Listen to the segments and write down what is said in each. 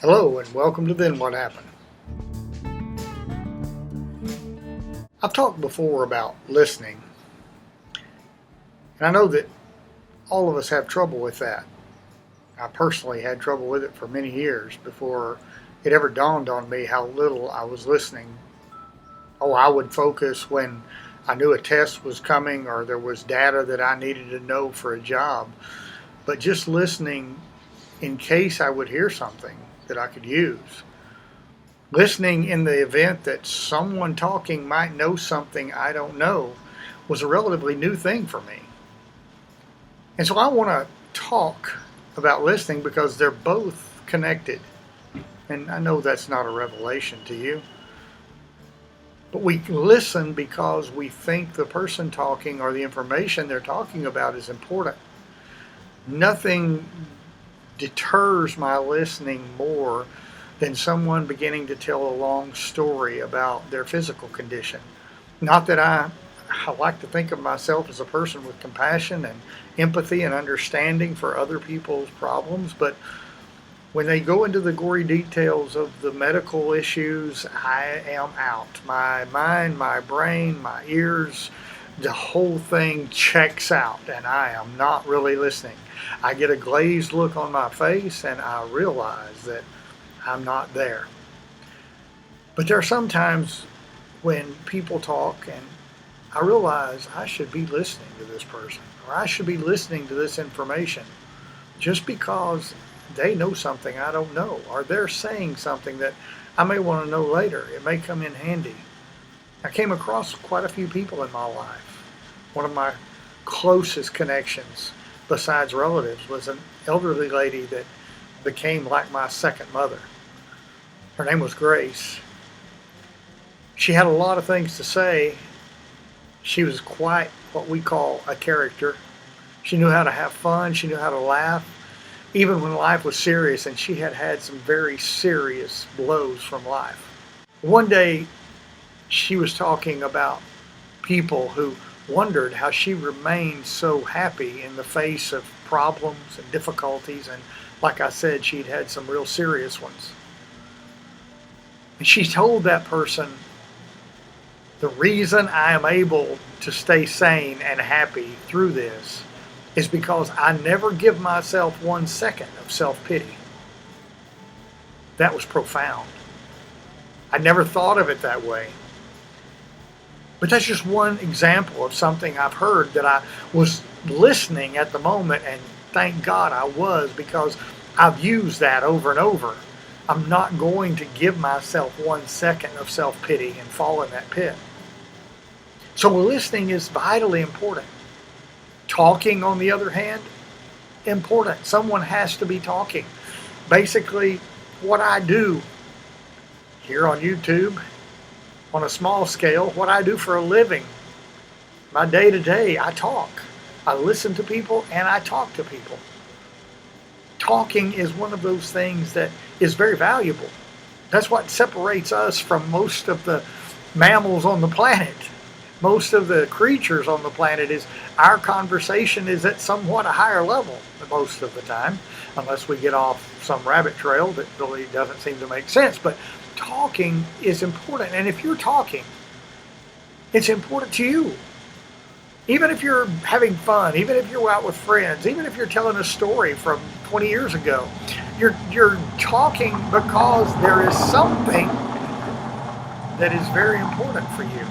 Hello and welcome to Then What Happened. I've talked before about listening, and I know that all of us have trouble with that. I personally had trouble with it for many years before it ever dawned on me how little I was listening. Oh, I would focus when I knew a test was coming or there was data that I needed to know for a job, but just listening in case I would hear something that I could use. Listening in the event that someone talking might know something I don't know was a relatively new thing for me. And so I want to talk about listening because they're both connected. And I know that's not a revelation to you. But we listen because we think the person talking or the information they're talking about is important. Nothing deters my listening more than someone beginning to tell a long story about their physical condition. Not that I like to think of myself as a person with compassion and empathy and understanding for other people's problems, but when they go into the gory details of the medical issues, I am out. My mind, my brain, my ears, the whole thing checks out, and I am not really listening. I get a glazed look on my face, and I realize that I'm not there. But there are some times when people talk, and I realize I should be listening to this person, or I should be listening to this information just because they know something I don't know, or they're saying something that I may want to know later. It may come in handy. I came across quite a few people in my life. One of my closest connections, besides relatives, was an elderly lady that became like my second mother. Her name was Grace. She had a lot of things to say. She was quite what we call a character. She knew how to have fun. She knew how to laugh, even when life was serious, and she had had some very serious blows from life. One day, she was talking about people who wondered how she remained so happy in the face of problems and difficulties, and like I said, she'd had some real serious ones. And she told that person, the reason I am able to stay sane and happy through this is because I never give myself 1 second of self-pity. That was profound. I never thought of it that way. But that's just one example of something I've heard that I was listening at the moment, and thank God I was, because I've used that over and over. I'm not going to give myself 1 second of self-pity and fall in that pit. So listening is vitally important. Talking, on the other hand, important. Someone has to be talking. Basically, what I do here on YouTube, on a small scale, what I do for a living, my day-to-day, I talk. I listen to people and I talk to people. Talking is one of those things that is very valuable. That's what separates us from most of the mammals on the planet. Most of the creatures on the planet is our conversation is at somewhat a higher level most of the time, unless we get off some rabbit trail that really doesn't seem to make sense. But talking is important, and if you're talking, it's important to you. Even if you're having fun, even if you're out with friends, even if you're telling a story from 20 years ago, you're talking because there is something that is very important for you.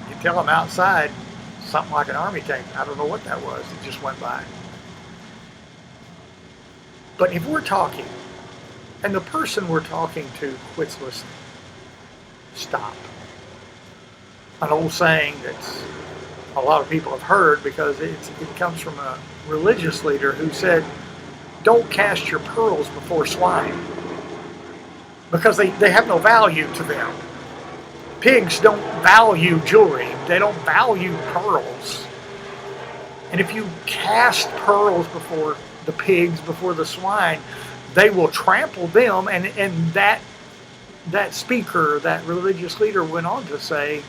You tell them outside, something like an army tank, I don't know what that was, it just went by. But if we're talking, and the person we're talking to quits listening, stop. An old saying that's a lot of people have heard because it comes from a religious leader who said, don't cast your pearls before swine, because they have no value to them. Pigs don't value jewelry. They don't value pearls. And if you cast pearls before the pigs, before the swine, they will trample them. And that speaker, that religious leader went on to say,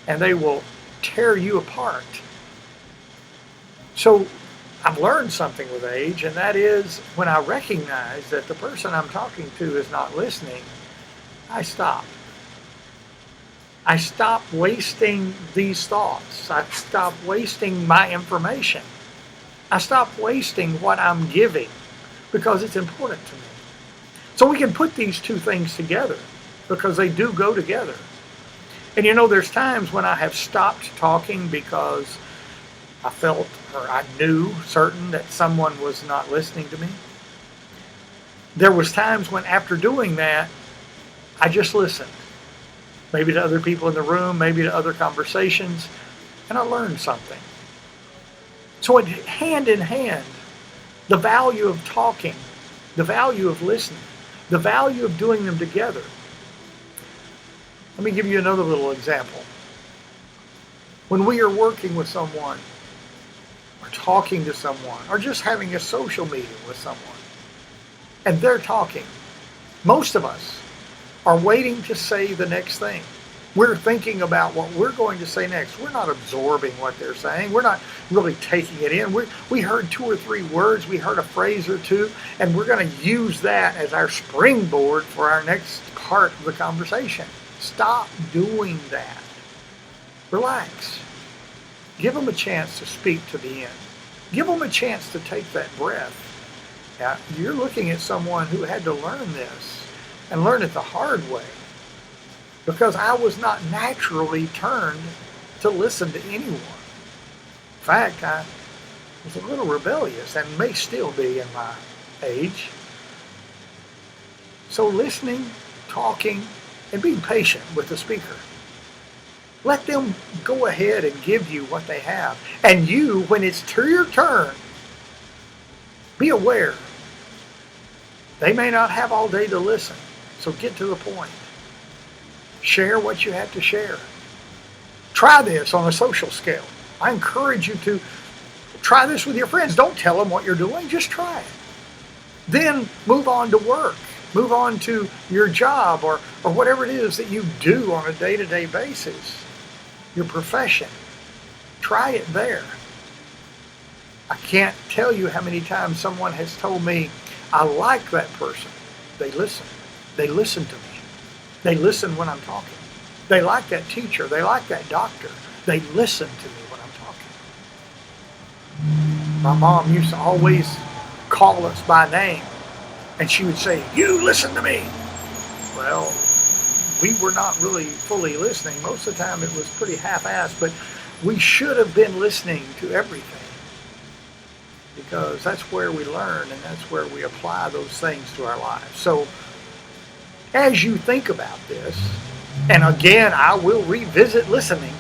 and they will tear you apart. So I've learned something with age, and that is when I recognize that the person I'm talking to is not listening, I stop. I stop wasting these thoughts. I stop wasting my information. I stop wasting what I'm giving because it's important to me. So we can put these two things together because they do go together. And there's times when I have stopped talking because I felt or I knew certain that someone was not listening to me. There was times when after doing that, I just listened. Maybe to other people in the room, maybe to other conversations, and I learned something. So hand in hand, the value of talking, the value of listening, the value of doing them together. Let me give you another little example. When we are working with someone, or talking to someone, or just having a social meeting with someone, and they're talking, most of us are waiting to say the next thing. We're thinking about what we're going to say next. We're not absorbing what they're saying. We're not really taking it in. We heard 2 or 3 words. We heard a phrase or two, and we're going to use that as our springboard for our next part of the conversation. Stop doing that. Relax. Give them a chance to speak to the end. Give them a chance to take that breath. Now, you're looking at someone who had to learn this and learn it the hard way, because I was not naturally turned to listen to anyone. In fact, I was a little rebellious and may still be in my age. So listening, talking, and being patient with the speaker. Let them go ahead and give you what they have. And you, when it's to your turn, be aware. They may not have all day to listen, so get to the point. Share what you have to share. Try this on a social scale. I encourage you to try this with your friends. Don't tell them what you're doing, just try it. Then move on to work. Move on to your job or whatever it is that you do on a day-to-day basis. Your profession. Try it there. I can't tell you how many times someone has told me, I like that person. They listen. They listen to me. They listen when I'm talking. They like that teacher. They like that doctor. They listen to me when I'm talking. My mom used to always call us by name, and she would say, "You listen to me." Well, we were not really fully listening. Most of the time it was pretty half-assed, but we should have been listening to everything, because that's where we learn and that's where we apply those things to our lives. So as you think about this, and again, I will revisit listening,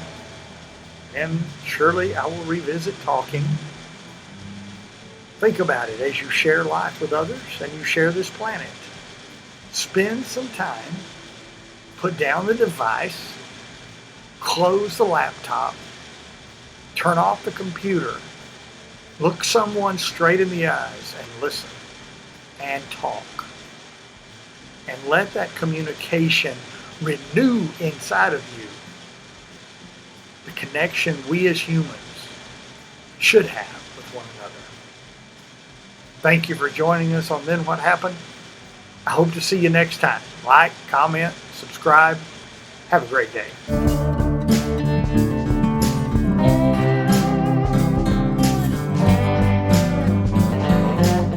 and surely I will revisit talking. Think about it as you share life with others and you share this planet. Spend some time, put down the device, close the laptop, turn off the computer, look someone straight in the eyes and listen and talk. And let that communication renew inside of you the connection we as humans should have with one another. Thank you for joining us on Then What Happened. I hope to see you next time. Like, comment, subscribe. Have a great day.